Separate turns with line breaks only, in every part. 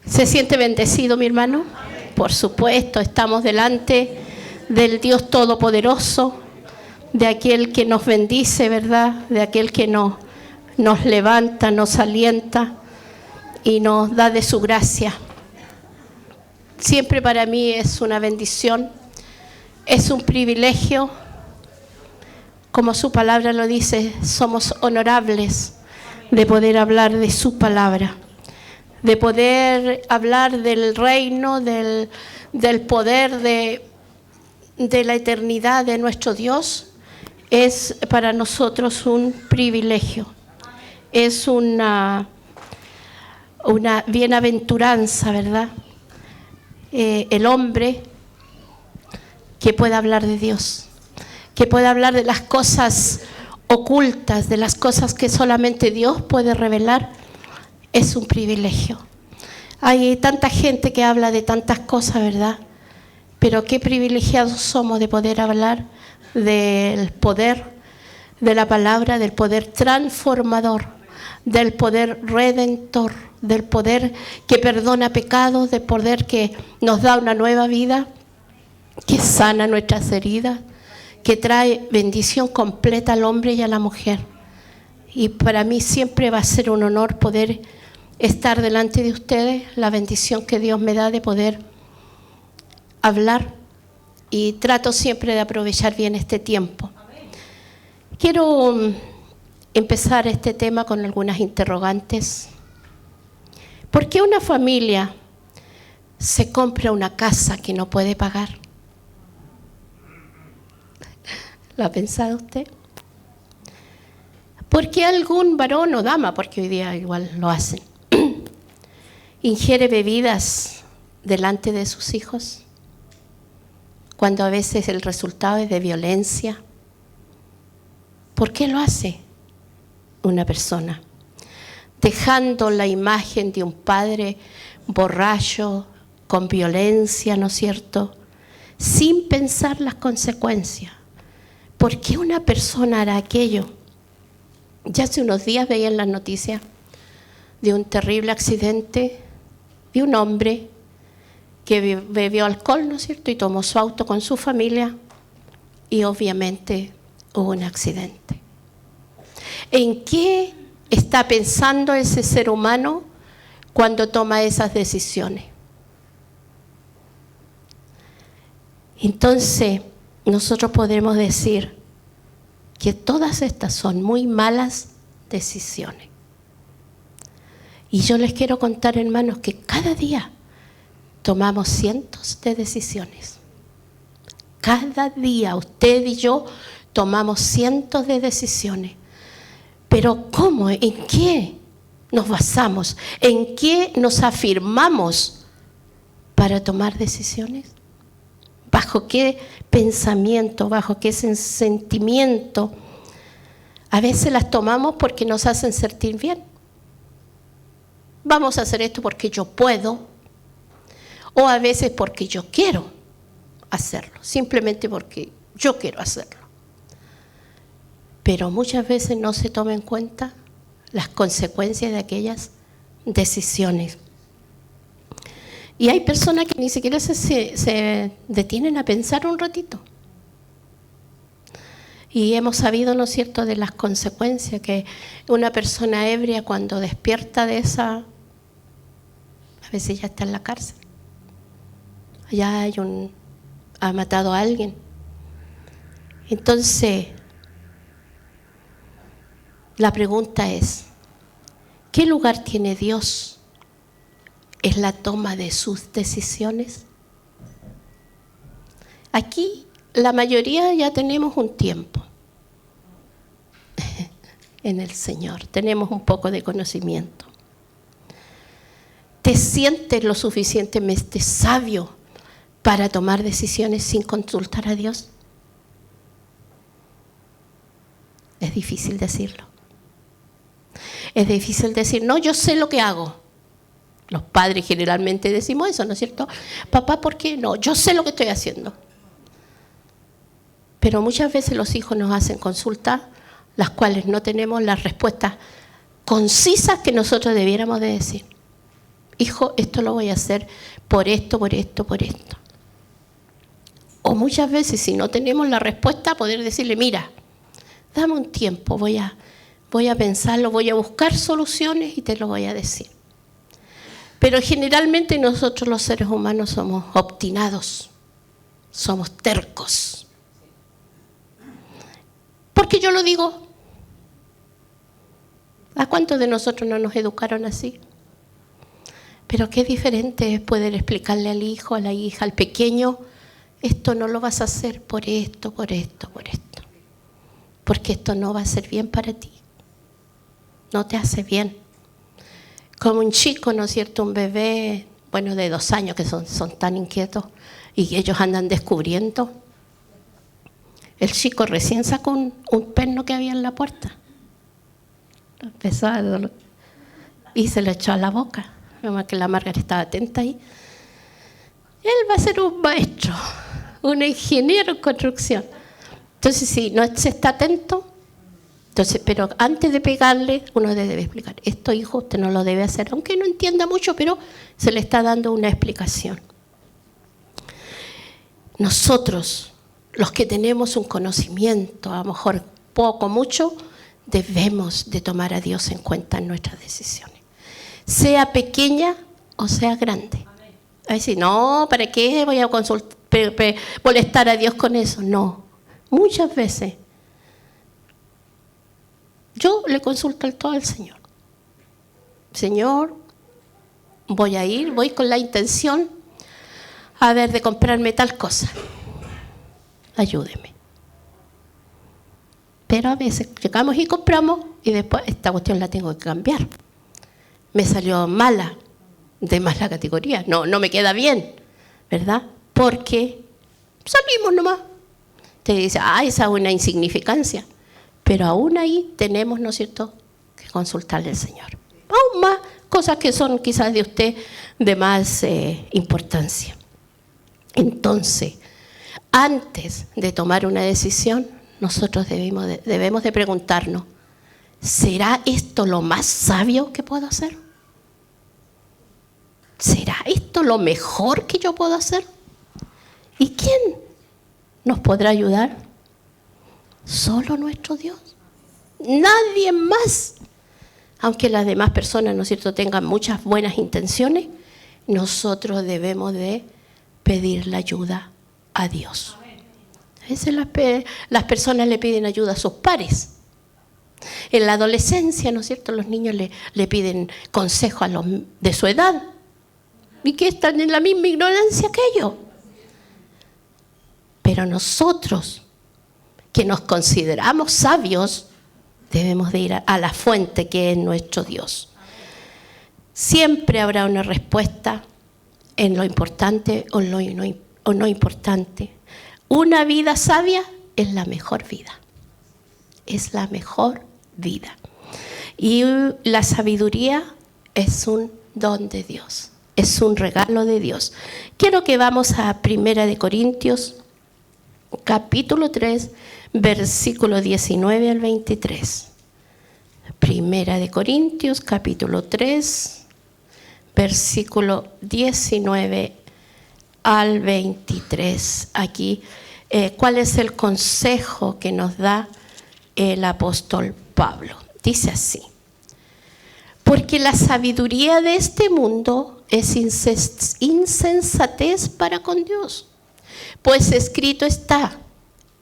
¿Se siente bendecido, mi hermano? Por supuesto, estamos delante del Dios Todopoderoso, de aquel que nos bendice, ¿verdad? De aquel que nos levanta, nos alienta y nos da de su gracia. Siempre para mí es una bendición, es un privilegio. Como su palabra lo dice, somos honorables de poder hablar de su palabra, de poder hablar del reino, del poder de la eternidad de nuestro Dios. Es para nosotros un privilegio, es una bienaventuranza, ¿verdad? El hombre que pueda hablar de Dios, que pueda hablar de las cosas ocultas, de las cosas que solamente Dios puede revelar, es un privilegio. Hay tanta gente que habla de tantas cosas, ¿verdad? Pero qué privilegiados somos de poder hablar del poder de la palabra, del poder transformador, del poder redentor, del poder que perdona pecados, del poder que nos da una nueva vida, que sana nuestras heridas, que trae bendición completa al hombre y a la mujer. Y para mí siempre va a ser un honor poder estar delante de ustedes, la bendición que Dios me da de poder hablar, y trato siempre de aprovechar bien este tiempo. Quiero empezar este tema con algunas interrogantes. ¿Por qué una familia se compra una casa que no puede pagar? ¿Lo ha pensado usted? ¿Por qué algún varón o dama, porque hoy día igual lo hacen, ingiere bebidas delante de sus hijos, cuando a veces el resultado es de violencia? ¿Por qué lo hace una persona? Dejando la imagen de un padre borracho, con violencia, ¿no es cierto?, sin pensar las consecuencias. ¿Por qué una persona hará aquello? Ya hace unos días veía en las noticias de un terrible accidente de un hombre que bebió alcohol, ¿no es cierto?, y tomó su auto con su familia, y obviamente hubo un accidente. ¿En qué está pensando ese ser humano cuando toma esas decisiones? Entonces, nosotros podemos decir que todas estas son muy malas decisiones. Y yo les quiero contar, hermanos, que cada día tomamos cientos de decisiones. Cada día usted y yo tomamos cientos de decisiones. Pero ¿cómo? ¿En qué nos basamos? ¿En qué nos afirmamos para tomar decisiones? ¿Bajo qué pensamiento? ¿Bajo qué sentimiento? A veces las tomamos porque nos hacen sentir bien. Vamos a hacer esto porque yo puedo, o a veces porque yo quiero hacerlo, simplemente porque yo quiero hacerlo. Pero muchas veces no se toma en cuenta las consecuencias de aquellas decisiones. Y hay personas que ni siquiera se detienen a pensar un ratito. Y hemos sabido, ¿no es cierto?, de las consecuencias, que una persona ebria cuando despierta de esa, a veces ya está en la cárcel. Allá ha matado a alguien. Entonces, la pregunta es, ¿qué lugar tiene Dios en la toma de sus decisiones? Aquí la mayoría ya tenemos un tiempo en el Señor, tenemos un poco de conocimiento. ¿Te sientes lo suficientemente sabio para tomar decisiones sin consultar a Dios? Es difícil decirlo. Es difícil decir, no, yo sé lo que hago. Los padres generalmente decimos eso, ¿no es cierto? Papá, ¿por qué no? Yo sé lo que estoy haciendo. Pero muchas veces los hijos nos hacen consultas, las cuales no tenemos las respuestas concisas que nosotros debiéramos de decir. hijo, esto lo voy a hacer por esto, por esto, por esto. O muchas veces, si no tenemos la respuesta, poder decirle, mira, dame un tiempo, voy a pensarlo, voy a buscar soluciones y te lo voy a decir. Pero generalmente nosotros los seres humanos somos obstinados, somos tercos. Porque yo lo digo. ¿A cuántos de nosotros no nos educaron así? Pero qué diferente es poder explicarle al hijo, a la hija, al pequeño, esto no lo vas a hacer por esto, por esto, por esto. Porque esto no va a ser bien para ti. No te hace bien. Como un chico, ¿no es cierto? Un bebé, bueno, de 2 años, que son tan inquietos, y ellos andan descubriendo. El chico recién sacó un perno que había en la puerta. Empezó a dolor, y se lo echó a la boca. Nomás que la Margaret estaba atenta ahí. Él va a ser un maestro, un ingeniero en construcción. Entonces, si no se está atento, entonces, pero antes de pegarle, uno debe explicar, esto, hijo, usted no lo debe hacer, aunque no entienda mucho, pero se le está dando una explicación. Nosotros, los que tenemos un conocimiento, a lo mejor poco, mucho, debemos de tomar a Dios en cuenta en nuestras decisiones. Sea pequeña o sea grande. A decir, no, ¿para qué voy a molestar a Dios con eso? No. Muchas veces yo le consulto todo al Señor. Señor, voy con la intención de comprarme tal cosa. Ayúdeme. Pero a veces llegamos y compramos y después esta cuestión la tengo que cambiar. Me salió mala, de mala categoría. No me queda bien, ¿verdad? Porque salimos nomás. Te dice, esa es una insignificancia. Pero aún ahí tenemos, ¿no es cierto?, que consultarle al Señor. Aún más cosas que son quizás de usted de más importancia. Entonces, antes de tomar una decisión, nosotros debemos de preguntarnos, ¿será esto lo más sabio que puedo hacer? ¿Será esto lo mejor que yo puedo hacer? ¿Y quién nos podrá ayudar? Solo nuestro Dios. Nadie más. Aunque las demás personas, ¿no es cierto?, tengan muchas buenas intenciones, nosotros debemos de pedir la ayuda a Dios. A veces las personas le piden ayuda a sus pares. En la adolescencia, ¿no es cierto?, los niños le piden consejo a los de su edad y que están en la misma ignorancia que ellos. Pero nosotros, que nos consideramos sabios, debemos de ir a la fuente que es nuestro Dios. Siempre habrá una respuesta en lo importante o no importante. Una vida sabia es la mejor vida. Es la mejor vida. Y la sabiduría es un don de Dios. Es un regalo de Dios. Quiero que vamos a 1 Corintios, capítulo 3, versículo 19 al 23. 1 Corintios, capítulo 3, versículo 19 al 23. Aquí, ¿cuál es el consejo que nos da el apóstol Pablo? Dice así: porque la sabiduría de este mundo es insensatez para con Dios. Pues escrito está,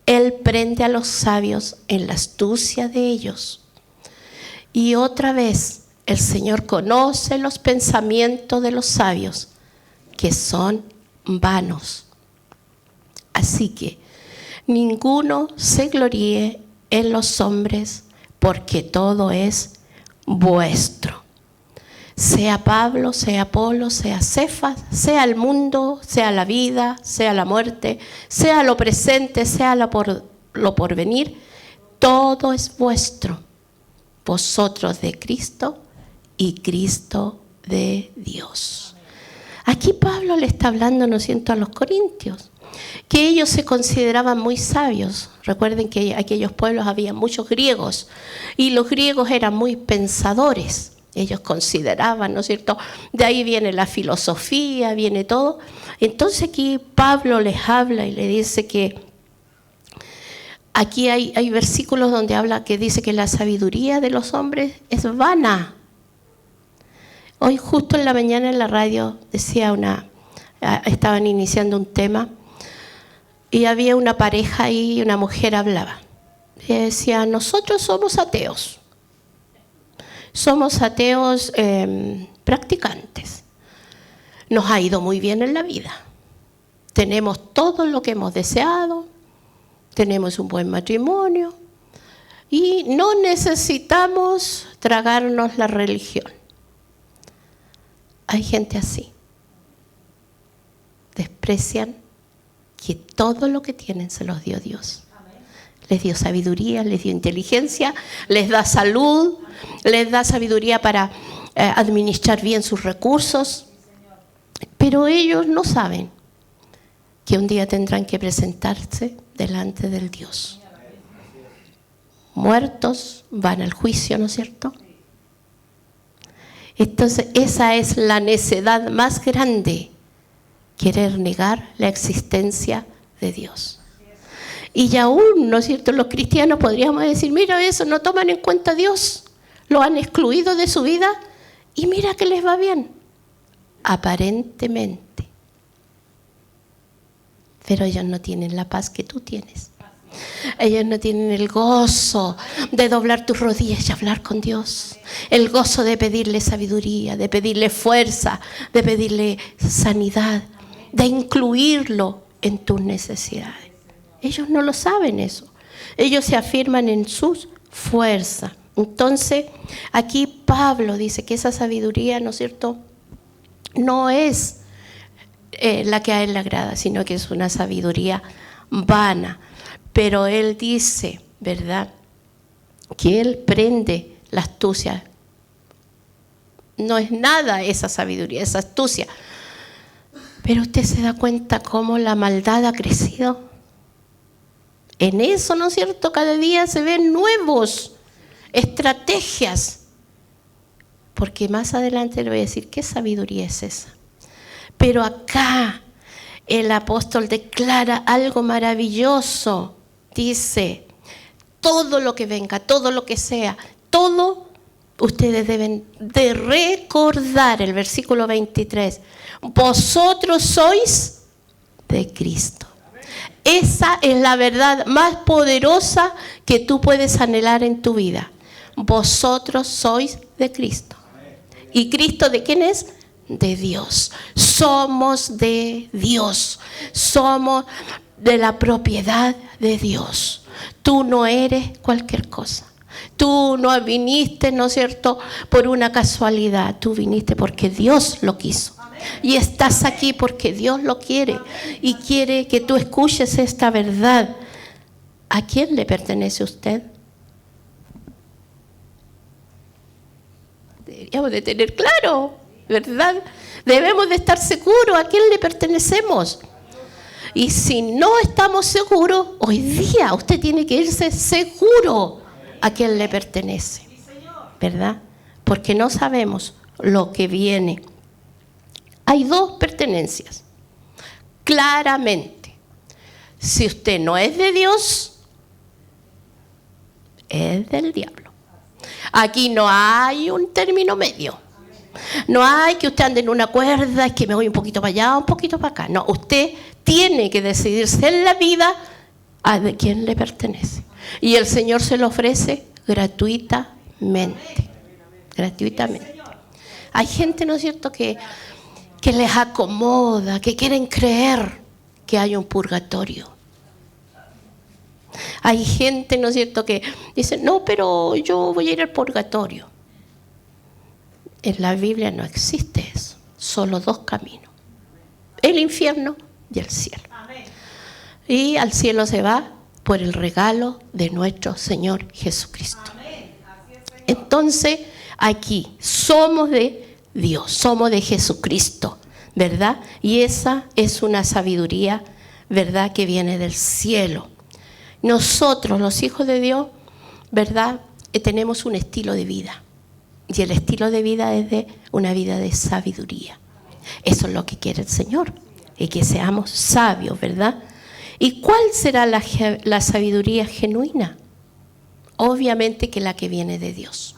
Él prende a los sabios en la astucia de ellos. Y otra vez, el Señor conoce los pensamientos de los sabios, que son vanos. Así que ninguno se gloríe en los hombres, porque todo es vuestro. Sea Pablo, sea Apolo, sea Cefas, sea el mundo, sea la vida, sea la muerte, sea lo presente, sea lo porvenir, todo es vuestro. Vosotros de Cristo y Cristo de Dios. Aquí Pablo le está hablando, ¿no es cierto?, a los corintios, que ellos se consideraban muy sabios. Recuerden que en aquellos pueblos había muchos griegos y los griegos eran muy pensadores. Ellos consideraban, ¿no es cierto? De ahí viene la filosofía, viene todo. Entonces aquí Pablo les habla y le dice que aquí hay versículos donde habla que dice que la sabiduría de los hombres es vana. Hoy justo en la mañana en la radio estaban iniciando un tema y había una pareja ahí y una mujer hablaba. Y decía, nosotros somos ateos. Somos ateos practicantes. Nos ha ido muy bien en la vida. Tenemos todo lo que hemos deseado. Tenemos un buen matrimonio. Y no necesitamos tragarnos la religión. Hay gente así. Desprecian que todo lo que tienen se los dio Dios. Les dio sabiduría, les dio inteligencia, les da salud, les da sabiduría para administrar bien sus recursos. Pero ellos no saben que un día tendrán que presentarse delante del Dios. Muertos van al juicio, ¿no es cierto? Entonces esa es la necedad más grande, querer negar la existencia de Dios. Y aún, ¿no es cierto?, los cristianos podríamos decir, mira eso, no toman en cuenta a Dios, lo han excluido de su vida y mira que les va bien, aparentemente. Pero ellos no tienen la paz que tú tienes. Ellos no tienen el gozo de doblar tus rodillas y hablar con Dios. El gozo de pedirle sabiduría, de pedirle fuerza, de pedirle sanidad, de incluirlo en tus necesidades. Ellos no lo saben eso. Ellos se afirman en sus fuerzas. Entonces, aquí Pablo dice que esa sabiduría, ¿no es cierto?, no es la que a él le agrada, sino que es una sabiduría vana. Pero él dice, ¿verdad?, que él prende la astucia. No es nada esa sabiduría, esa astucia. Pero usted se da cuenta cómo la maldad ha crecido. En eso, ¿no es cierto?, cada día se ven nuevos estrategias. Porque más adelante le voy a decir, ¿qué sabiduría es esa? Pero acá el apóstol declara algo maravilloso. Dice, todo lo que venga, todo lo que sea, todo ustedes deben de recordar, el versículo 23, vosotros sois de Cristo. Esa es la verdad más poderosa que tú puedes anhelar en tu vida. Vosotros sois de Cristo. ¿Y Cristo de quién es? De Dios. Somos de Dios. Somos de la propiedad de Dios. Tú no eres cualquier cosa. Tú no viniste, ¿no es cierto?, por una casualidad. Tú viniste porque Dios lo quiso. Y estás aquí porque Dios lo quiere. Y quiere que tú escuches esta verdad. ¿A quién le pertenece usted? Deberíamos de tener claro, ¿verdad? Debemos de estar seguros a quién le pertenecemos. Y si no estamos seguros, hoy día usted tiene que irse seguro a quién le pertenece, ¿verdad? Porque no sabemos lo que viene. Hay dos pertenencias. Claramente, si usted no es de Dios, es del diablo. Aquí no hay un término medio. No hay que usted ande en una cuerda, es que me voy un poquito para allá, un poquito para acá. No, usted tiene que decidirse en la vida a de quién le pertenece. Y el Señor se lo ofrece gratuitamente. Gratuitamente. Hay gente, ¿no es cierto?, que les acomoda, que quieren creer que hay un purgatorio. Hay gente, ¿no es cierto?, que dice, no, pero yo voy a ir al purgatorio. En la Biblia no existe eso. Solo dos caminos. El infierno y el cielo. Y al cielo se va por el regalo de nuestro Señor Jesucristo. Entonces, aquí somos de Dios, somos de Jesucristo, ¿verdad? Y esa es una sabiduría, ¿verdad?, que viene del cielo. Nosotros, los hijos de Dios, ¿verdad?, tenemos un estilo de vida. Y el estilo de vida es de una vida de sabiduría. Eso es lo que quiere el Señor, y que seamos sabios, ¿verdad? ¿Y cuál será la sabiduría genuina? Obviamente que la que viene de Dios.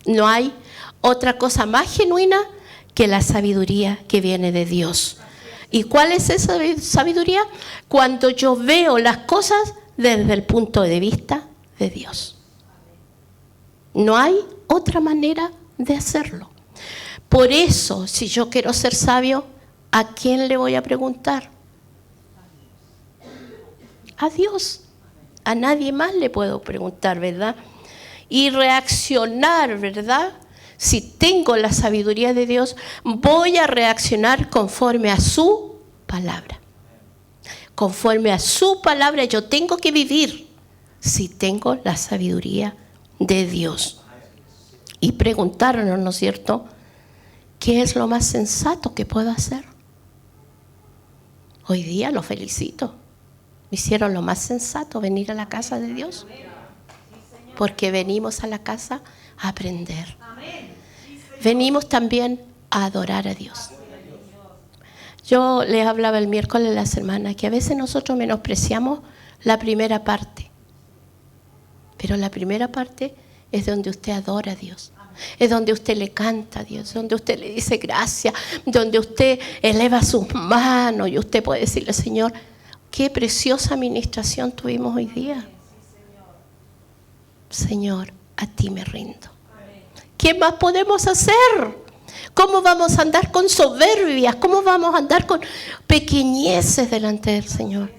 No hay otra cosa más genuina que la sabiduría que viene de Dios. ¿Y cuál es esa sabiduría? Cuando yo veo las cosas desde el punto de vista de Dios. No hay otra manera de hacerlo. Por eso, si yo quiero ser sabio, ¿a quién le voy a preguntar? A Dios. A nadie más le puedo preguntar, ¿verdad? Y reaccionar, ¿verdad? Si tengo la sabiduría de Dios, voy a reaccionar conforme a su palabra. Conforme a su palabra yo tengo que vivir si tengo la sabiduría de Dios. Y preguntarnos, ¿no es cierto?, ¿qué es lo más sensato que puedo hacer? Hoy día los felicito. Hicieron lo más sensato, venir a la casa de Dios. Porque venimos a la casa a aprender. Venimos también a adorar a Dios. Yo les hablaba el miércoles a las hermanas que a veces nosotros menospreciamos la primera parte. Pero la primera parte es donde usted adora a Dios. Es donde usted le canta a Dios, donde usted le dice gracias, donde usted eleva sus manos y usted puede decirle, Señor, qué preciosa administración tuvimos hoy día. Señor, a ti me rindo. ¿Qué más podemos hacer? ¿Cómo vamos a andar con soberbias? ¿Cómo vamos a andar con pequeñeces delante del Señor?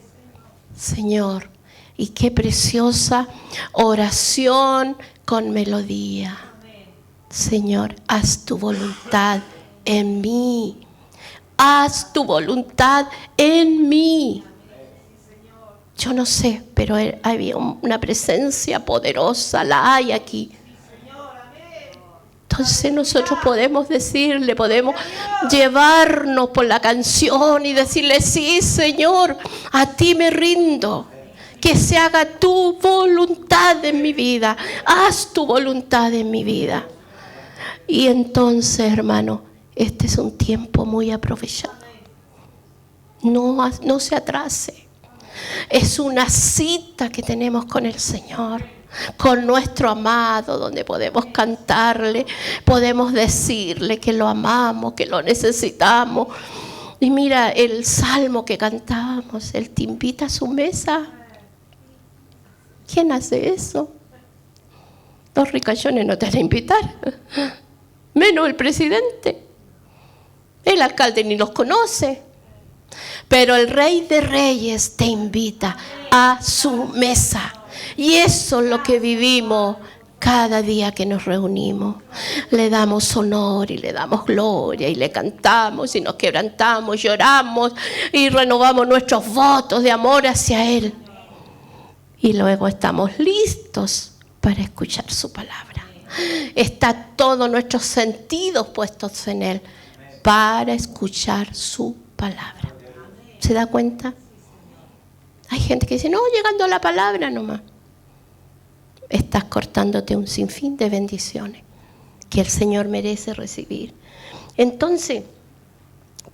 Señor, y qué preciosa oración con melodía. Señor, haz tu voluntad en mí. Haz tu voluntad en mí. Yo no sé, pero había una presencia poderosa, la hay aquí. Entonces nosotros podemos decirle, podemos llevarnos por la canción y decirle, sí, Señor, a ti me rindo. Que se haga tu voluntad en mi vida. Haz tu voluntad en mi vida. Y entonces, hermano, este es un tiempo muy aprovechado. No se atrase. Es una cita que tenemos con el Señor, con nuestro amado, donde podemos cantarle, podemos decirle que lo amamos, que lo necesitamos. Y mira el salmo que cantamos, Él te invita a su mesa. ¿Quién hace eso? Los ricachones no te van a invitar, menos el presidente. El alcalde ni los conoce. Pero el Rey de Reyes te invita a su mesa. Y eso es lo que vivimos cada día que nos reunimos. Le damos honor y le damos gloria y le cantamos y nos quebrantamos, lloramos y renovamos nuestros votos de amor hacia Él. Y luego estamos listos para escuchar su palabra. Está todos nuestros sentidos puestos en Él para escuchar su palabra. ¿Se da cuenta? Hay gente que dice, no, llegando a la palabra nomás. Estás cortándote un sinfín de bendiciones que el Señor merece recibir. Entonces,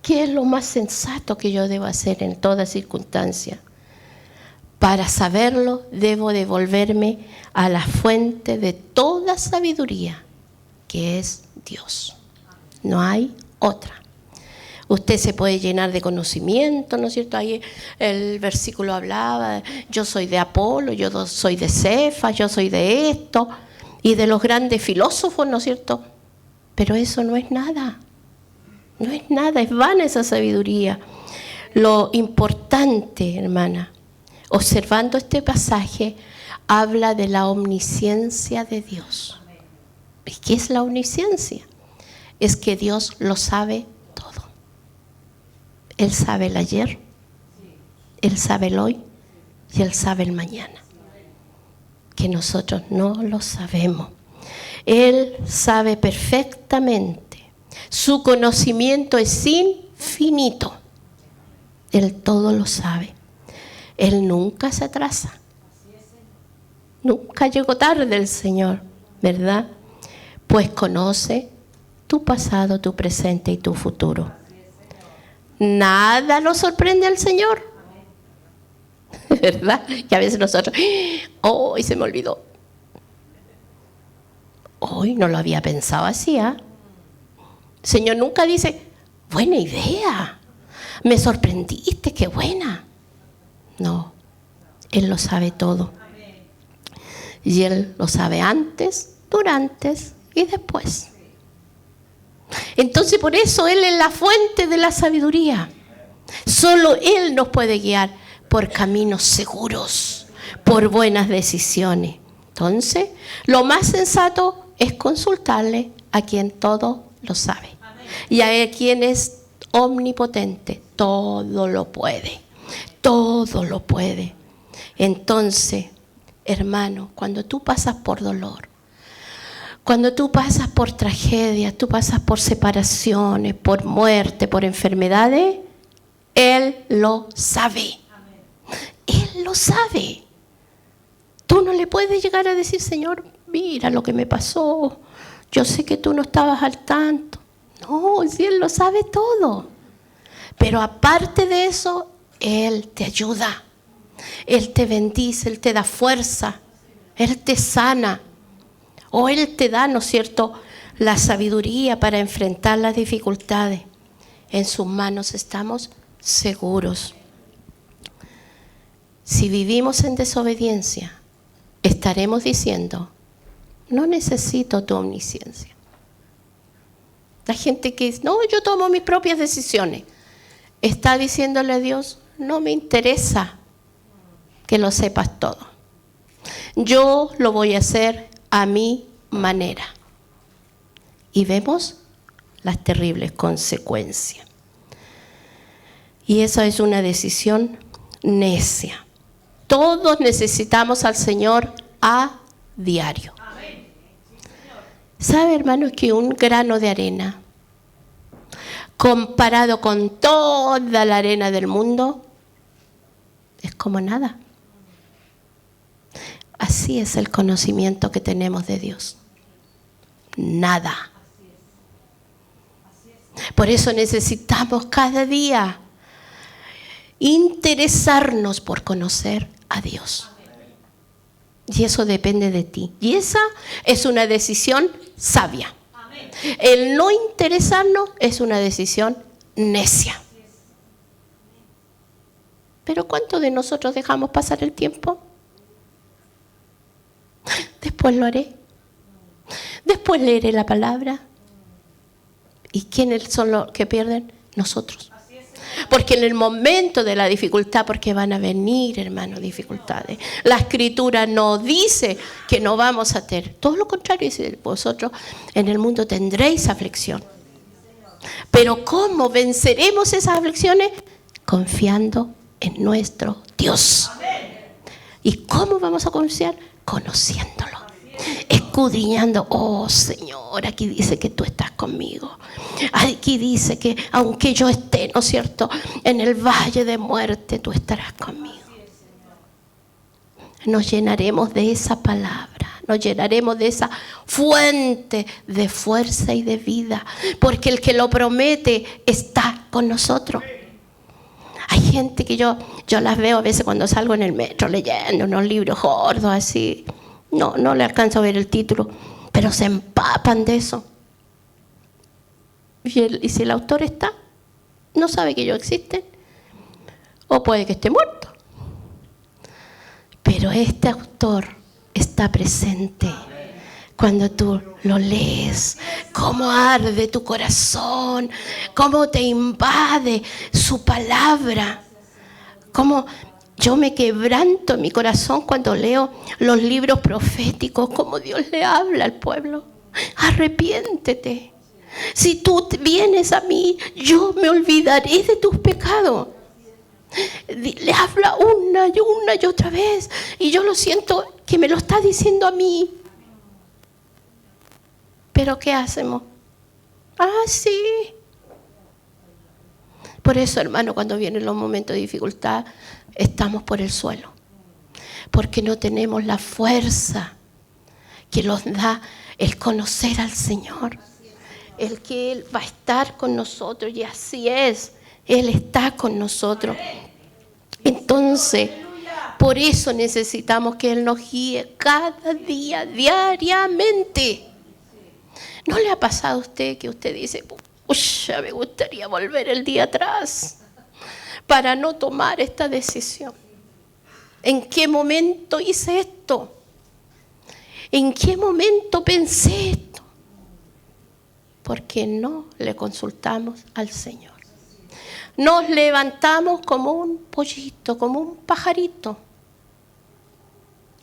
¿qué es lo más sensato que yo debo hacer en toda circunstancia? Para saberlo, debo devolverme a la fuente de toda sabiduría, que es Dios. No hay otra. Usted se puede llenar de conocimiento, ¿no es cierto? Ahí el versículo hablaba, yo soy de Apolo, yo soy de Cefas, yo soy de esto, y de los grandes filósofos, ¿no es cierto? Pero eso no es nada. No es nada, es vana esa sabiduría. Lo importante, hermana, observando este pasaje, habla de la omnisciencia de Dios. ¿Y qué es la omnisciencia? Es que Dios lo sabe todo. Él sabe el ayer, Él sabe el hoy y Él sabe el mañana. Que nosotros no lo sabemos. Él sabe perfectamente. Su conocimiento es infinito. Él todo lo sabe. Él nunca se atrasa. Nunca llegó tarde el Señor, ¿verdad? pues conoce tu pasado, tu presente y tu futuro. Nada lo sorprende al Señor. ¿Verdad? Y a veces nosotros, hoy se me olvidó. Hoy no lo había pensado así, ¿eh? El Señor nunca dice, buena idea, me sorprendiste, qué buena. No, Él lo sabe todo. Y Él lo sabe antes, durante y después. Entonces por eso Él es la fuente de la sabiduría. Solo Él nos puede guiar por caminos seguros, por buenas decisiones. Entonces, lo más sensato es consultarle a quien todo lo sabe. Y a quien es omnipotente, todo lo puede. Todo lo puede. Entonces, hermano, cuando tú pasas por dolor, cuando tú pasas por tragedias, tú pasas por separaciones, por muerte, por enfermedades, Él lo sabe. Él lo sabe. Tú no le puedes llegar a decir, Señor, mira lo que me pasó. Yo sé que tú no estabas al tanto. No, si Él lo sabe todo. Pero aparte de eso, Él te ayuda. Él te bendice, Él te da fuerza. Él te sana. O Él te da, ¿no es cierto?, la sabiduría para enfrentar las dificultades. En sus manos estamos seguros. Si vivimos en desobediencia, estaremos diciendo, no necesito tu omnisciencia. La gente que dice, no, yo tomo mis propias decisiones, está diciéndole a Dios, no me interesa que lo sepas todo. Yo lo voy a hacer a mi manera. Y vemos las terribles consecuencias. Y esa es una decisión necia. Todos necesitamos al Señor a diario. ¿Sabe, hermanos, que un grano de arena, comparado con toda la arena del mundo, es como nada? Así es el conocimiento que tenemos de Dios. Nada. Por eso necesitamos cada día interesarnos por conocer a Dios. Y eso depende de ti. Y esa es una decisión sabia. El no interesarnos es una decisión necia. Pero ¿cuántos de nosotros dejamos pasar el tiempo? Después lo haré. Después leeré la palabra. ¿Y quiénes son los que pierden? Nosotros. Porque en el momento de la dificultad, porque van a venir, hermanos, dificultades. La Escritura no dice que no vamos a tener. Todo lo contrario, dice, vosotros en el mundo tendréis aflicción. Pero ¿cómo venceremos esas aflicciones? Confiando en nuestro Dios. ¿Y cómo vamos a confiar? Conociéndolo. Escudriñando, oh Señor, aquí dice que tú estás conmigo. Aquí dice que aunque yo esté, ¿no es cierto?, en el valle de muerte, tú estarás conmigo. Nos llenaremos de esa palabra, nos llenaremos de esa fuente de fuerza y de vida, porque el que lo promete está con nosotros. Hay gente que yo las veo a veces cuando salgo en el metro leyendo unos libros gordos así. No le alcanzo a ver el título, pero se empapan de eso. Y si el autor está, no sabe que ellos existen, o puede que esté muerto. Pero este autor está presente cuando tú lo lees. Cómo arde tu corazón, cómo te invade su palabra, cómo yo me quebranto en mi corazón cuando leo los libros proféticos, como Dios le habla al pueblo. Arrepiéntete. Si tú vienes a mí, yo me olvidaré de tus pecados. Le habla una y otra vez. Y yo lo siento que me lo está diciendo a mí. ¿Pero qué hacemos? Sí. Por eso, hermano, cuando vienen los momentos de dificultad, estamos por el suelo, porque no tenemos la fuerza que nos da el conocer al Señor, el que Él va a estar con nosotros, y así es, Él está con nosotros. Entonces, por eso necesitamos que Él nos guíe cada día, diariamente. ¿No le ha pasado a usted que usted dice, ya me gustaría volver el día atrás para no tomar esta decisión? ¿En qué momento hice esto? ¿En qué momento pensé esto? Porque no le consultamos al Señor. Nos levantamos como un pollito, como un pajarito.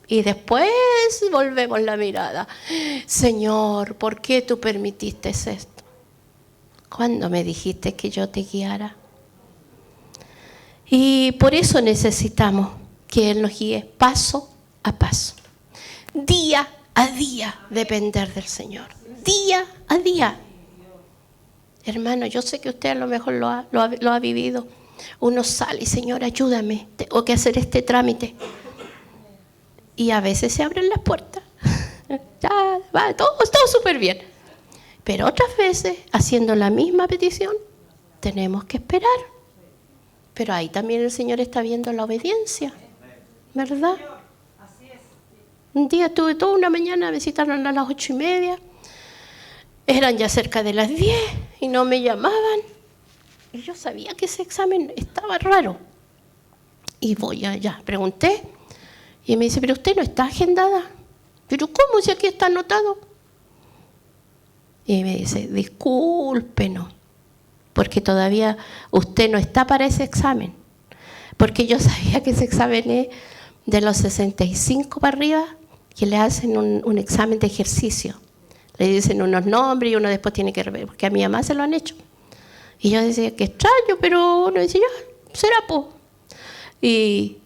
Y después volvemos la mirada. Señor, ¿por qué tú permitiste esto? ¿Cuándo me dijiste que yo te guiara? Y por eso necesitamos que Él nos guíe paso a paso. Día a día depender del Señor. Día a día. Hermano, yo sé que usted a lo mejor lo ha vivido. Uno sale y, Señor, ayúdame, tengo que hacer este trámite. Y a veces se abren las puertas. Ya, va, todo súper bien. Pero otras veces, haciendo la misma petición, tenemos que esperar. Pero ahí también el Señor está viendo la obediencia, ¿verdad? Un día estuve toda una mañana, me citaron a las 8:30. Eran ya cerca de las 10 y no me llamaban. Y yo sabía que ese examen estaba raro. Y voy allá, pregunté. Y me dice, pero usted no está agendada. ¿Pero cómo? Si aquí está anotado. Y me dice, discúlpenos, porque todavía usted no está para ese examen. Porque yo sabía que ese examen es de los 65 para arriba, que le hacen un examen de ejercicio. Le dicen unos nombres y uno después tiene que rever, porque a mi mamá se lo han hecho. Y yo decía, qué extraño, pero uno decía, ya, será po. Y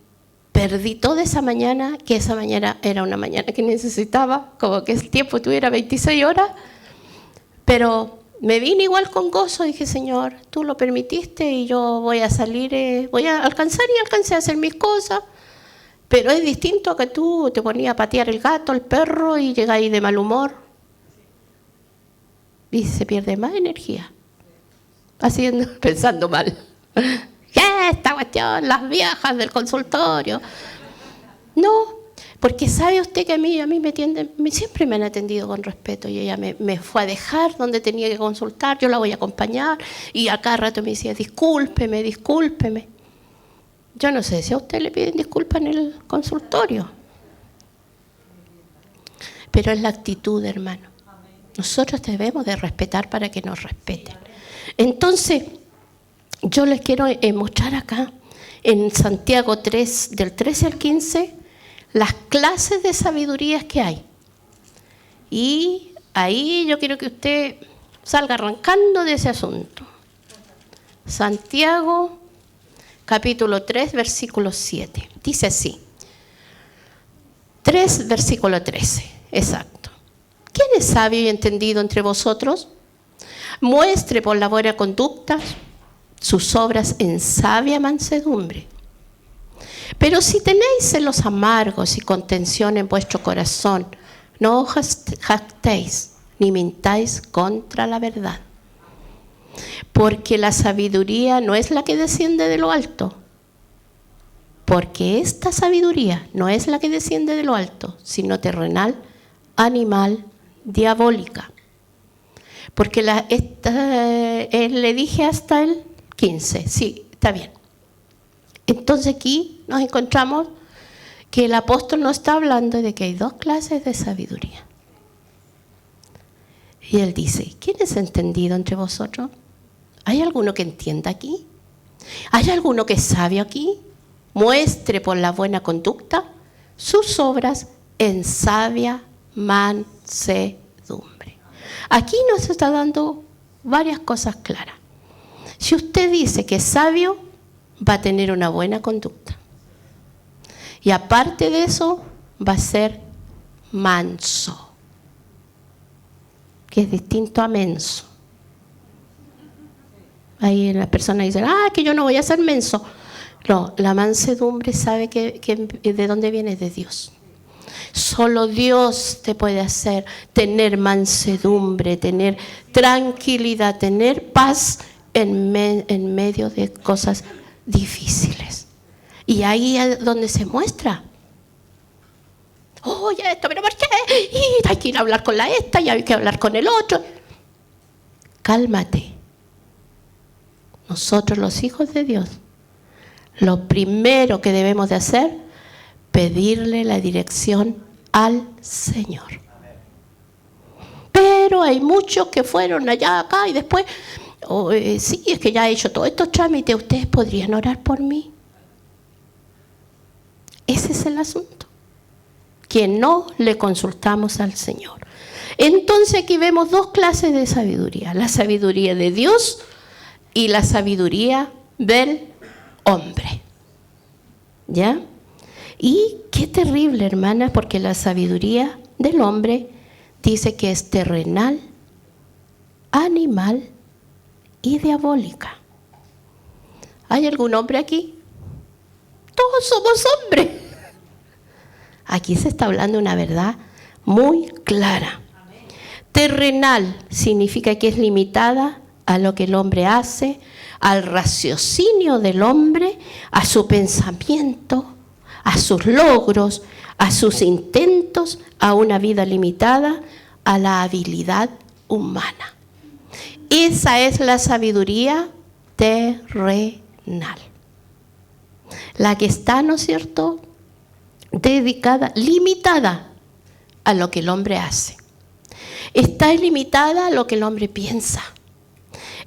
perdí toda esa mañana, que esa mañana era una mañana que necesitaba, como que el tiempo tuviera 26 horas, pero me vine igual con gozo. Dije, Señor, tú lo permitiste y yo voy a salir, voy a alcanzar, y alcancé a hacer mis cosas. Pero es distinto a que tú te ponías a patear el gato, el perro, y llegáis de mal humor. Y se pierde más energía pensando mal. ¿Qué es esta cuestión? Las viejas del consultorio. No, porque sabe usted que a mí siempre me han atendido con respeto, y ella me fue a dejar donde tenía que consultar, yo la voy a acompañar, y a cada rato me decía, discúlpeme, discúlpeme. Yo no sé si a usted le piden disculpas en el consultorio, pero es la actitud, hermano. Nosotros debemos de respetar para que nos respeten. Entonces, yo les quiero mostrar acá, en Santiago 3, del 13 al 15, las clases de sabidurías que hay. Y ahí yo quiero que usted salga arrancando de ese asunto. Santiago, capítulo 3, versículo 7. Dice así. 3, versículo 13. Exacto. ¿Quién es sabio y entendido entre vosotros? Muestre por la buena conducta sus obras en sabia mansedumbre. Pero si tenéis celos amargos y contención en vuestro corazón, no os jactéis ni mintáis contra la verdad. Porque la sabiduría no es la que desciende de lo alto. Porque esta sabiduría no es la que desciende de lo alto, sino terrenal, animal, diabólica. Porque le dije hasta el 15, sí, está bien. Entonces aquí nos encontramos que el apóstol nos está hablando de que hay dos clases de sabiduría. Y él dice, ¿quién es entendido entre vosotros? ¿Hay alguno que entienda aquí? ¿Hay alguno que es sabio aquí? Muestre por la buena conducta sus obras en sabia mansedumbre. Aquí nos está dando varias cosas claras. Si usted dice que es sabio, va a tener una buena conducta. Y aparte de eso, va a ser manso, que es distinto a menso. Ahí las personas dicen, que yo no voy a ser menso. No, la mansedumbre sabe que de dónde viene, de Dios. Solo Dios te puede hacer tener mansedumbre, tener tranquilidad, tener paz en medio de cosas difíciles. Y ahí es donde se muestra. Oye, esto, pero ¿por qué? Y hay que ir a hablar con la esta y hay que hablar con el otro. Cálmate. Nosotros, los hijos de Dios, lo primero que debemos de hacer, pedirle la dirección al Señor. Pero hay muchos que fueron allá, acá y después, sí, es que ya he hecho todos estos trámites, ¿ustedes podrían orar por mí? Ese es el asunto, que no le consultamos al Señor. Entonces aquí vemos dos clases de sabiduría, la sabiduría de Dios y la sabiduría del hombre. ¿Ya? Y qué terrible, hermanas, porque la sabiduría del hombre dice que es terrenal, animal y diabólica. ¿Hay algún hombre aquí? Todos somos hombres. Aquí se está hablando una verdad muy clara. Terrenal significa que es limitada a lo que el hombre hace, al raciocinio del hombre, a su pensamiento, a sus logros, a sus intentos, a una vida limitada, a la habilidad humana. Esa es la sabiduría terrenal. La que está, ¿no es cierto?, dedicada, limitada a lo que el hombre hace. Está limitada a lo que el hombre piensa.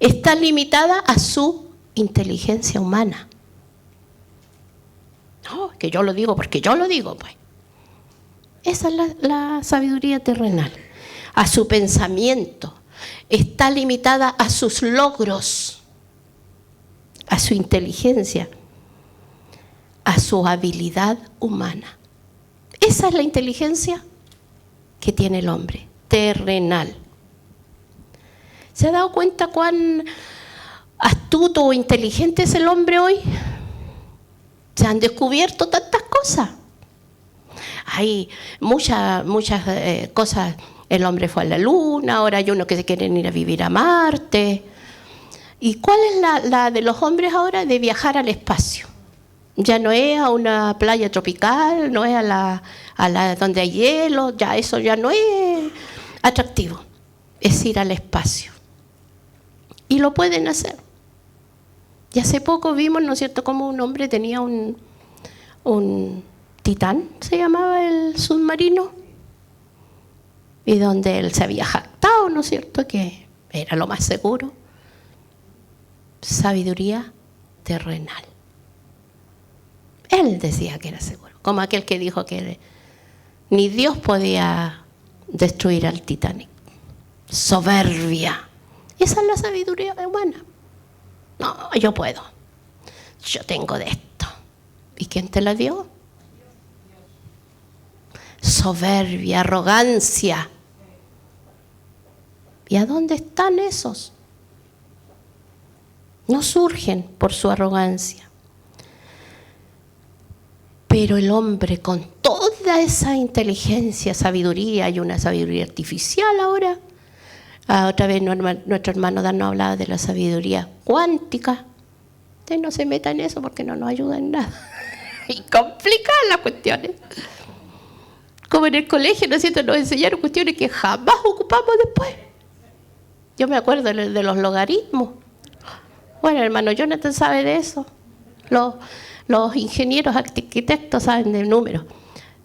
Está limitada a su inteligencia humana. No, que yo lo digo porque yo lo digo, pues. Esa es la sabiduría terrenal. A su pensamiento. Está limitada a sus logros, a su inteligencia, a su habilidad humana. Esa es la inteligencia que tiene el hombre, terrenal. ¿Se ha dado cuenta cuán astuto o inteligente es el hombre hoy? Se han descubierto tantas cosas. Hay muchas cosas. El hombre fue a la luna, ahora hay unos que se quieren ir a vivir a Marte. ¿Y cuál es la de los hombres ahora? De viajar al espacio. Ya no es a una playa tropical, no es a la donde hay hielo, ya eso ya no es atractivo. Es ir al espacio. Y lo pueden hacer. Y hace poco vimos, ¿no es cierto?, como un hombre tenía un Titán, se llamaba el submarino, y donde él se había jactado, ¿no es cierto?, que era lo más seguro. Sabiduría terrenal. Él decía que era seguro, como aquel que dijo que ni Dios podía destruir al Titanic. Soberbia. Esa es la sabiduría humana. No, yo puedo. Yo tengo de esto. ¿Y quién te la dio? Soberbia, arrogancia. ¿Y a dónde están esos? No surgen por su arrogancia. Pero el hombre con toda esa inteligencia, sabiduría, y una sabiduría artificial ahora. Otra vez nuestro hermano Dan nos hablaba de la sabiduría cuántica. Usted no se meta en eso porque no nos ayuda en nada. Y complican las cuestiones. Como en el colegio, ¿no es cierto?, nos enseñaron cuestiones que jamás ocupamos después. Yo me acuerdo de los logaritmos. Bueno, el hermano Jonathan sabe de eso. Los ingenieros arquitectos saben de números.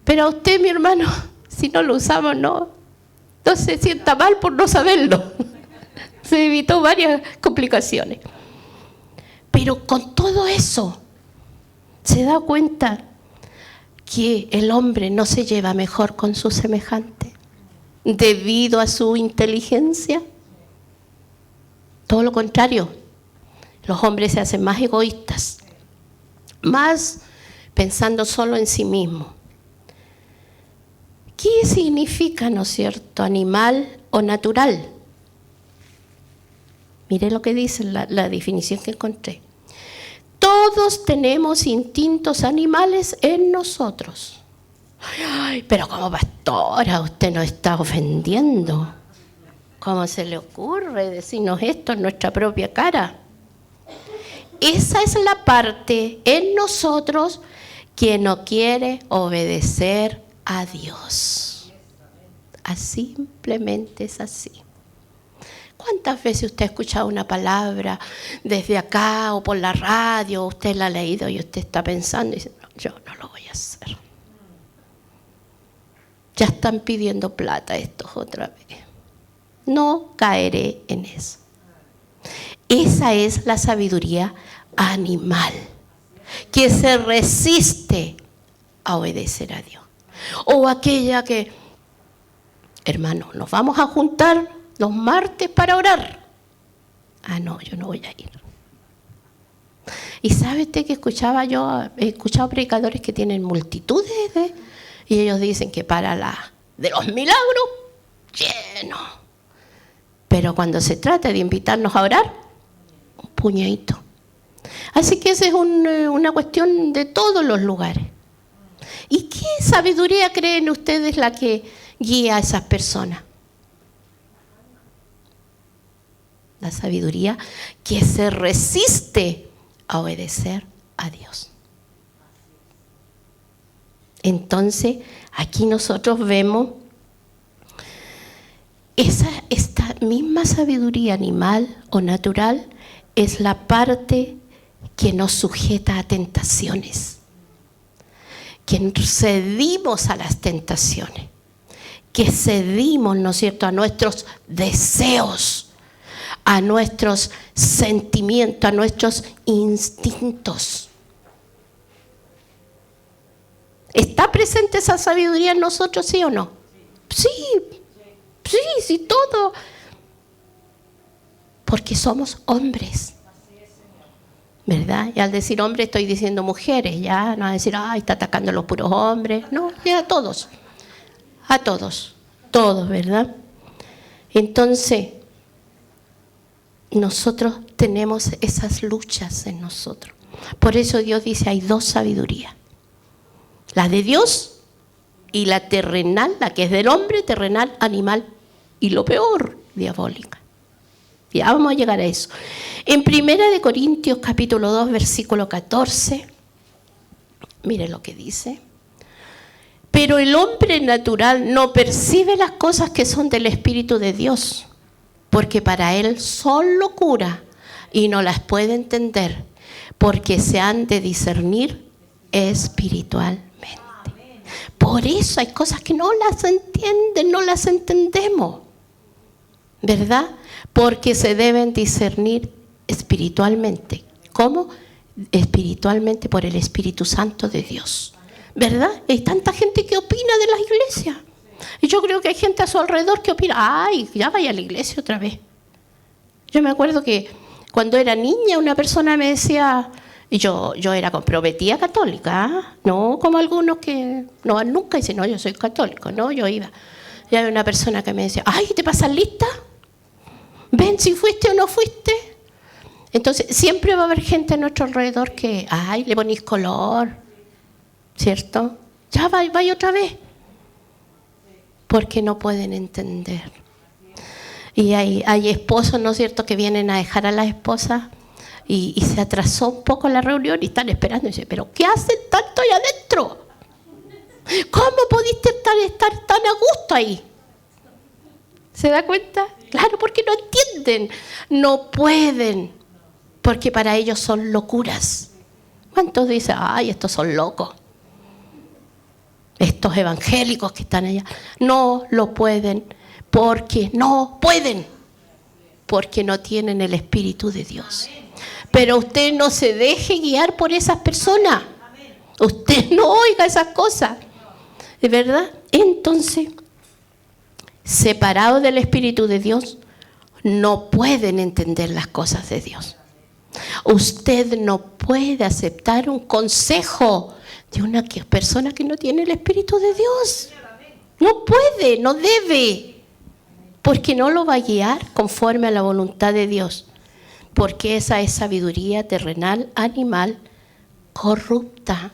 Pero a usted, mi hermano, si no lo usamos, no se sienta mal por no saberlo. Se evitó varias complicaciones. Pero con todo eso, se da cuenta que el hombre no se lleva mejor con su semejante debido a su inteligencia. Todo lo contrario, los hombres se hacen más egoístas, más pensando solo en sí mismos. ¿Qué significa, no es cierto, animal o natural? Mire lo que dice la definición que encontré. Todos tenemos instintos animales en nosotros. Ay, pero como pastora, usted nos está ofendiendo. ¿Cómo se le ocurre decirnos esto en nuestra propia cara? Esa es la parte en nosotros que no quiere obedecer a Dios. Simplemente es así. ¿Cuántas veces usted ha escuchado una palabra desde acá o por la radio, usted la ha leído y usted está pensando y dice, no, yo no lo voy a hacer? Ya están pidiendo plata estos otra vez. No caeré en eso. Esa es la sabiduría animal, que se resiste a obedecer a Dios. O aquella que, hermano, nos vamos a juntar los martes para orar. Ah, no, yo no voy a ir. Y sabe usted que he escuchado predicadores que tienen multitudes y ellos dicen que para la de los milagros, lleno. Pero cuando se trata de invitarnos a orar, un puñadito. Así que esa es una cuestión de todos los lugares. ¿Y qué sabiduría creen ustedes la que guía a esas personas? La sabiduría que se resiste a obedecer a Dios. Entonces, aquí nosotros vemos esta misma sabiduría animal o natural es la parte que nos sujeta a tentaciones, que cedimos a las tentaciones, que cedimos, ¿no es cierto?, a nuestros deseos, a nuestros sentimientos, a nuestros instintos. ¿Está presente esa sabiduría en nosotros, sí o no? Sí, todo. Porque somos hombres, ¿verdad? Y al decir hombre estoy diciendo mujeres, ya no a decir, ay, está atacando a los puros hombres. No, ya a todos, ¿verdad? Entonces, nosotros tenemos esas luchas en nosotros. Por eso Dios dice, hay dos sabidurías. La de Dios y la terrenal, la que es del hombre, terrenal, animal y lo peor, diabólica. Ya vamos a llegar a eso. En 1 Corintios capítulo 2, versículo 14, mire lo que dice. Pero el hombre natural no percibe las cosas que son del Espíritu de Dios, porque para él son locura y no las puede entender, porque se han de discernir espiritualmente. Por eso hay cosas que no las entienden, no las entendemos, ¿verdad? Porque se deben discernir espiritualmente. ¿Cómo? Espiritualmente por el Espíritu Santo de Dios, ¿verdad? Hay tanta gente que opina de las iglesias. Y yo creo que hay gente a su alrededor que opina, ay, ya vaya a la iglesia otra vez. Yo me acuerdo que cuando era niña una persona me decía, y yo era comprometida católica, ¿eh? No como algunos que no van nunca y dicen, no, yo soy católico, no, yo iba. Y había una persona que me decía, ay, ¿te pasas lista? Ven si fuiste o no fuiste. Entonces, siempre va a haber gente a nuestro alrededor que, ay, le ponís color, ¿cierto? Ya vaya otra vez. Porque no pueden entender. Y hay esposos, ¿no es cierto?, que vienen a dejar a las esposas y se atrasó un poco la reunión y están esperando. Y dicen, ¿pero qué hacen tanto ahí adentro? ¿Cómo pudiste estar tan a gusto ahí? ¿Se da cuenta? Claro, porque no entienden, no pueden, porque para ellos son locuras. ¿Cuántos dicen, ay, estos son locos? Estos evangélicos que están allá. No lo pueden, porque no pueden, porque no tienen el Espíritu de Dios. Pero usted no se deje guiar por esas personas. Usted no oiga esas cosas. ¿De verdad? Entonces, separados del Espíritu de Dios, no pueden entender las cosas de Dios. Usted no puede aceptar un consejo de una persona que no tiene el Espíritu de Dios. No puede, no debe, porque no lo va a guiar conforme a la voluntad de Dios, porque esa es sabiduría terrenal, animal, corrupta.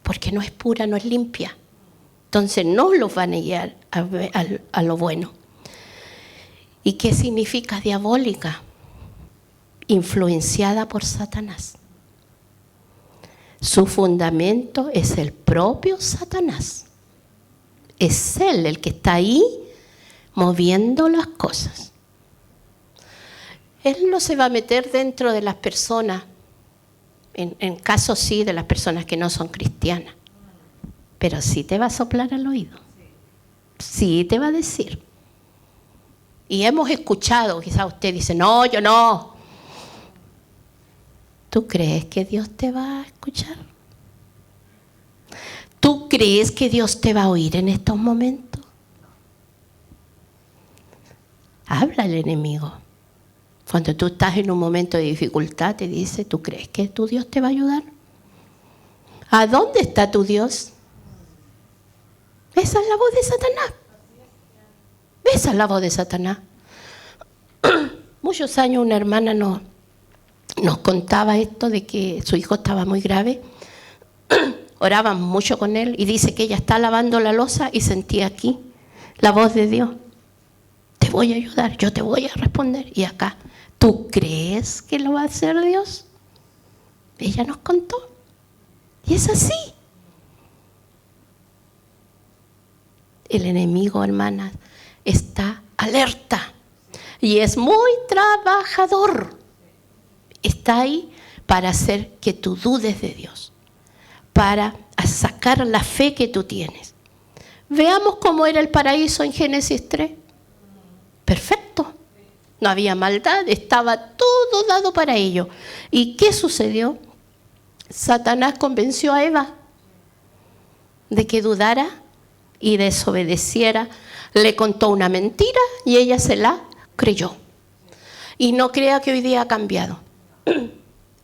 porque no es pura, no es limpia. Entonces no los van a guiar a lo bueno. ¿Y qué significa diabólica? Influenciada por Satanás. Su fundamento es el propio Satanás. Es él el que está ahí moviendo las cosas. Él no se va a meter dentro de las personas, en caso sí de las personas que no son cristianas, pero sí te va a soplar al oído, sí te va a decir. Y hemos escuchado, quizás usted dice, no, yo no. ¿Tú crees que Dios te va a escuchar? ¿Tú crees que Dios te va a oír en estos momentos? Habla el enemigo. Cuando tú estás en un momento de dificultad, te dice, ¿tú crees que tu Dios te va a ayudar? ¿A dónde está tu Dios? Esa es la voz de Satanás. Esa es la voz de Satanás. Muchos años una hermana nos contaba esto de que su hijo estaba muy grave. Oraban mucho con él y dice que ella está lavando la loza y sentía aquí la voz de Dios. Te voy a ayudar, yo te voy a responder. Y acá, ¿tú crees que lo va a hacer Dios? Ella nos contó. Y es así. El enemigo, hermanas, está alerta y es muy trabajador. Está ahí para hacer que tú dudes de Dios, para sacar la fe que tú tienes. Veamos cómo era el paraíso en Génesis 3. Perfecto. No había maldad, estaba todo dado para ello. ¿Y qué sucedió? Satanás convenció a Eva de que dudara y desobedeciera. Le contó una mentira y ella se la creyó. Y no crea que hoy día ha cambiado.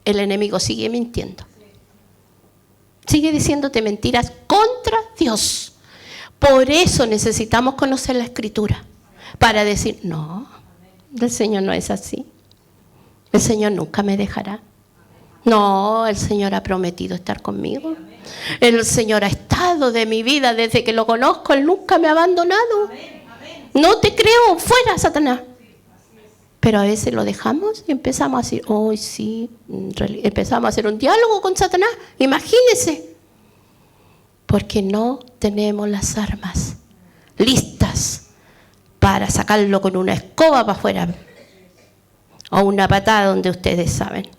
El enemigo sigue mintiendo. Sigue diciéndote mentiras contra Dios. Por eso necesitamos conocer la Escritura. Para decir, no, el Señor no es así. El Señor nunca me dejará. No, el Señor ha prometido estar conmigo. El Señor ha estado de mi vida desde que lo conozco. Él nunca me ha abandonado. No te creo, fuera, Satanás. Pero a veces lo dejamos y empezamos a decir, oh, sí, empezamos a hacer un diálogo con Satanás. Imagínense. Porque no tenemos las armas listas para sacarlo con una escoba para afuera o una patada donde ustedes saben.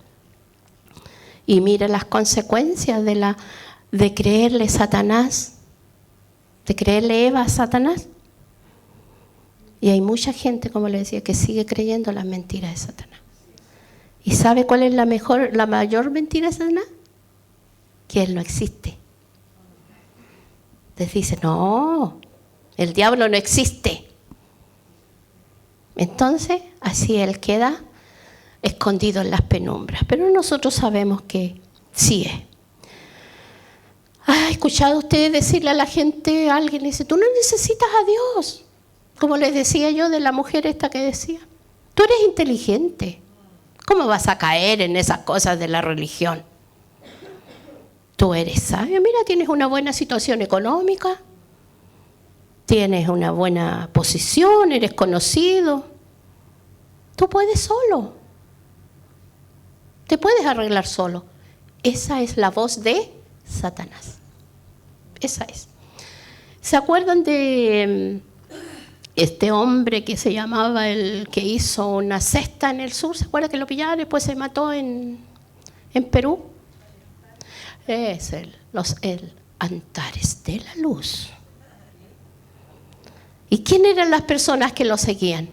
Y miren las consecuencias de creerle Satanás, de creerle Eva a Satanás. Y hay mucha gente, como les decía, que sigue creyendo las mentiras de Satanás. ¿Y sabe cuál es la mayor mentira de Satanás? Que él no existe. Les dice, no, el diablo no existe. Entonces, así él queda escondido en las penumbras. Pero nosotros sabemos que sí es. ¿Ha escuchado usted decirle a la gente, alguien dice, tú no necesitas a Dios? Como les decía yo de la mujer esta que decía, tú eres inteligente. ¿Cómo vas a caer en esas cosas de la religión? Tú eres sabio, mira, tienes una buena situación económica, tienes una buena posición, eres conocido. Tú puedes solo. Te puedes arreglar solo. Esa es la voz de Satanás. Esa es. ¿Se acuerdan de este hombre que se llamaba el que hizo una cesta en el sur? ¿Se acuerdan que lo pillaron y después se mató en Perú? Es el Antares de la Luz. ¿Y quién eran las personas que lo seguían?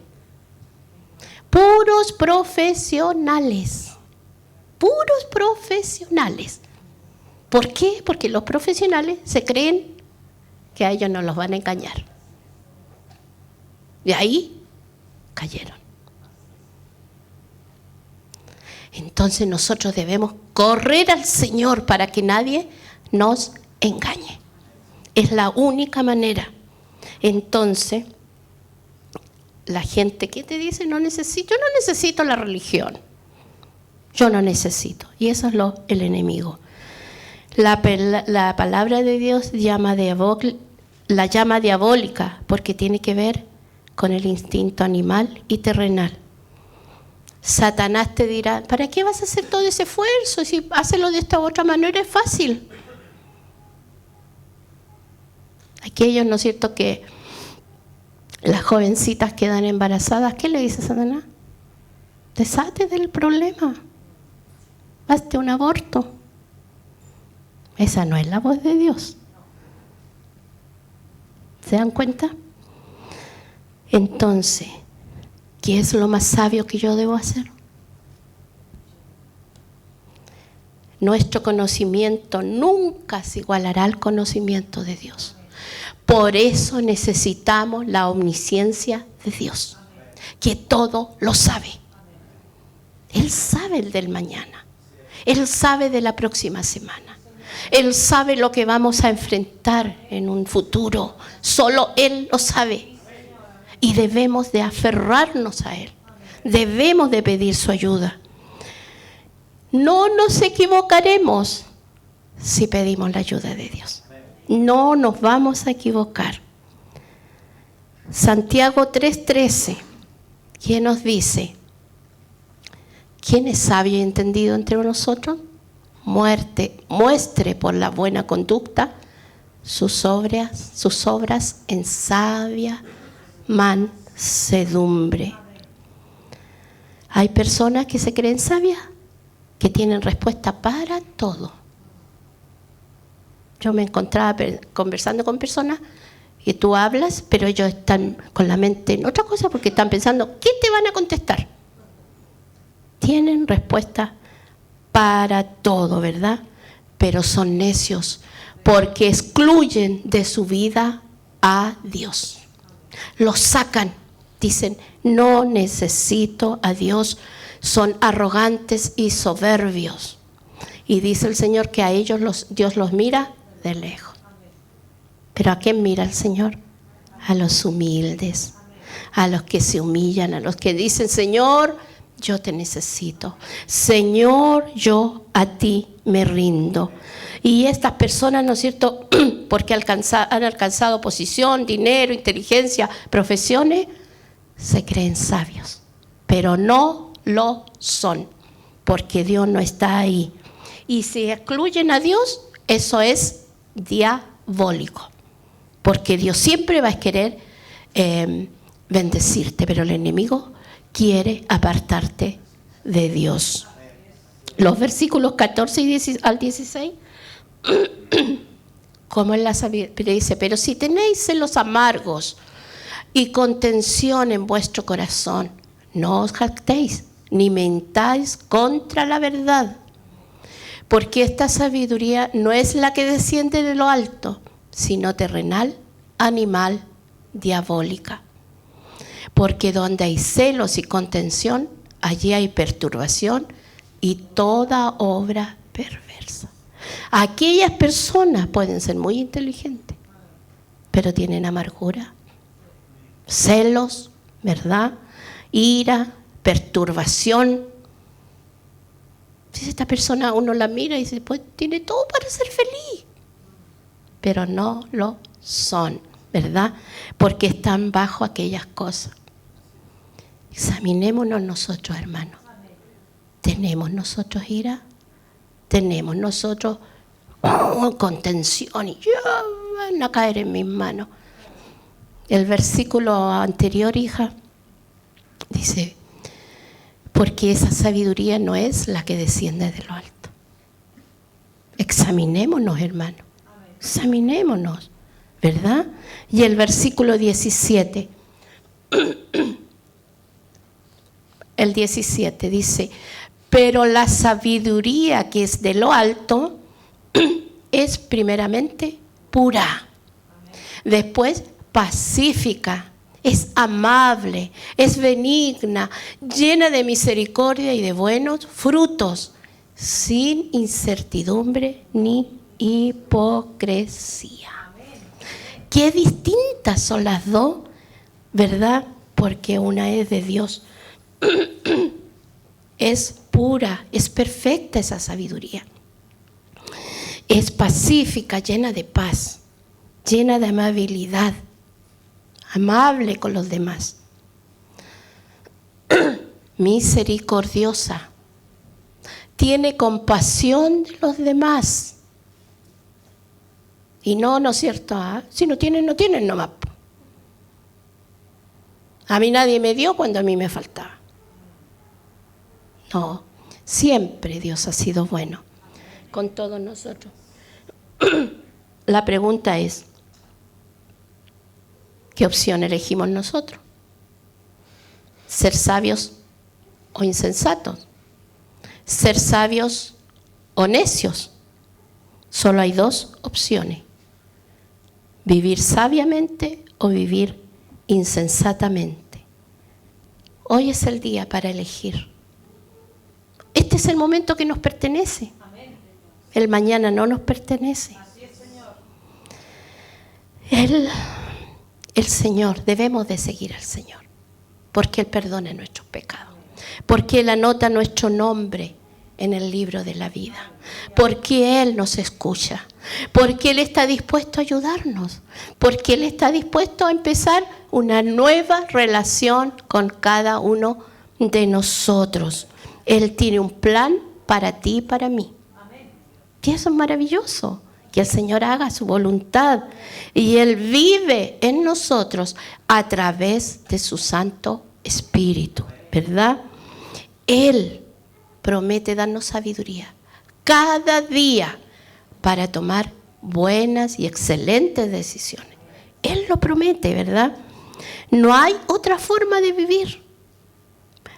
Puros profesionales. Puros profesionales. ¿Por qué? Porque los profesionales se creen que a ellos no los van a engañar. De ahí cayeron. Entonces nosotros debemos correr al Señor para que nadie nos engañe. Es la única manera. Entonces, la gente que te dice, yo no necesito la religión. Yo no necesito. Y eso es el enemigo. La palabra de Dios la llama diabólica porque tiene que ver con el instinto animal y terrenal. Satanás te dirá, ¿para qué vas a hacer todo ese esfuerzo? Si hacerlo de esta otra manera es fácil. Aquellos, ¿no es cierto?, que las jovencitas quedan embarazadas, ¿qué le dice Satanás? Deshate del problema. Hazte un aborto. Esa no es la voz de Dios. ¿Se dan cuenta? Entonces, ¿qué es lo más sabio que yo debo hacer? Nuestro conocimiento nunca se igualará al conocimiento de Dios. Por eso necesitamos la omnisciencia de Dios, que todo lo sabe. Él sabe el del mañana. Él sabe de la próxima semana. Él sabe lo que vamos a enfrentar en un futuro. Solo Él lo sabe. Y debemos de aferrarnos a Él. Debemos de pedir su ayuda. No nos equivocaremos si pedimos la ayuda de Dios. No nos vamos a equivocar. Santiago 3:13, ¿quién nos dice? ¿Quién es sabio y entendido entre nosotros? Muestre por la buena conducta sus obras en sabia mansedumbre. Hay personas que se creen sabias, que tienen respuesta para todo. Yo me encontraba conversando con personas y tú hablas, pero ellos están con la mente en otra cosa porque están pensando, ¿qué te van a contestar? Tienen respuesta para todo, ¿verdad? Pero son necios porque excluyen de su vida a Dios. Lo sacan, dicen, no necesito a Dios. Son arrogantes y soberbios. Y dice el Señor que a ellos Dios los mira de lejos. ¿Pero a quién mira el Señor? A los humildes, a los que se humillan, a los que dicen, Señor, yo te necesito. Señor, yo a ti me rindo. Y estas personas, ¿no es cierto?, porque han alcanzado posición, dinero, inteligencia, profesiones, se creen sabios, pero no lo son, porque Dios no está ahí. Y si excluyen a Dios, eso es diabólico, porque Dios siempre va a querer bendecirte, pero el enemigo quiere apartarte de Dios. Los versículos 14 al 16, como en la sabiduría dice, pero si tenéis celos amargos y contención en vuestro corazón, no os jactéis, ni mentáis contra la verdad, porque esta sabiduría no es la que desciende de lo alto, sino terrenal, animal, diabólica. Porque donde hay celos y contención, allí hay perturbación y toda obra perversa. Aquellas personas pueden ser muy inteligentes, pero tienen amargura, celos, ¿verdad?, ira, perturbación. Si esta persona uno la mira y dice, pues tiene todo para ser feliz, pero no lo son, ¿verdad? Porque están bajo aquellas cosas. Examinémonos nosotros, hermanos. ¿Tenemos nosotros ira? ¿Tenemos nosotros contención? Y ya van a caer en mis manos. El versículo anterior, hija, dice, porque esa sabiduría no es la que desciende de lo alto. Examinémonos, hermano. Examinémonos, ¿verdad? Y el versículo 17. El 17 dice, pero la sabiduría que es de lo alto es primeramente pura. Después pacífica, es amable, es benigna, llena de misericordia y de buenos frutos, sin incertidumbre ni hipocresía. Qué distintas son las dos, ¿verdad? Porque una es de Dios. Es pura, es perfecta esa sabiduría. es pacífica, llena de paz, llena de amabilidad, amable con los demás, misericordiosa, tiene compasión de los demás. Y no es cierto, si no tienen, no tienen nomás. A mí nadie me dio cuando a mí me faltaba. No, siempre Dios ha sido bueno con todos nosotros. La pregunta es, ¿qué opción elegimos nosotros? ¿Ser sabios o insensatos? ¿Ser sabios o necios? Solo hay dos opciones: vivir sabiamente o vivir insensatamente. Hoy es el día para elegir. Este es el momento que nos pertenece. El mañana no nos pertenece. El Señor, debemos de seguir al Señor, porque Él perdona nuestros pecados, porque Él anota nuestro nombre en el libro de la vida, porque Él nos escucha, porque Él está dispuesto a ayudarnos, porque Él está dispuesto a empezar una nueva relación con cada uno de nosotros. Él tiene un plan para ti y para mí. Y eso es maravilloso, que el Señor haga su voluntad y Él vive en nosotros a través de su Santo Espíritu, ¿verdad? Él promete darnos sabiduría cada día para tomar buenas y excelentes decisiones. Él lo promete, ¿verdad? No hay otra forma de vivir.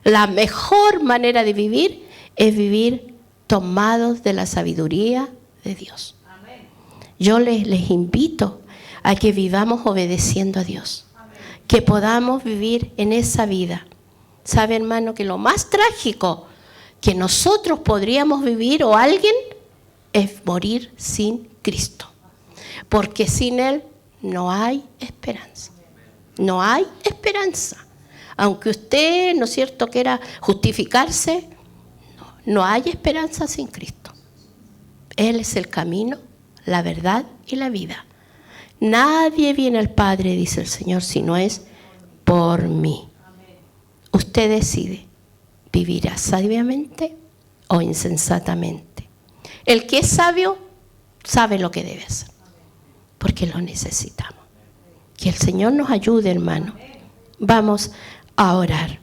La mejor manera de vivir es vivir tomados de la sabiduría de Dios. Amén. Yo les invito a que vivamos obedeciendo a Dios. Amén. Que podamos vivir en esa vida. ¿Sabe, hermano, que lo más trágico que nosotros podríamos vivir o alguien es morir sin Cristo? Porque sin Él no hay esperanza. No hay esperanza. Aunque usted, ¿no es cierto?, quiera justificarse, no hay esperanza sin Cristo. Él es el camino, la verdad y la vida. Nadie viene al Padre, dice el Señor, si no es por mí. Usted decide, ¿vivirá sabiamente o insensatamente? El que es sabio sabe lo que debe hacer, porque lo necesitamos. Que el Señor nos ayude, hermano. Vamos a orar.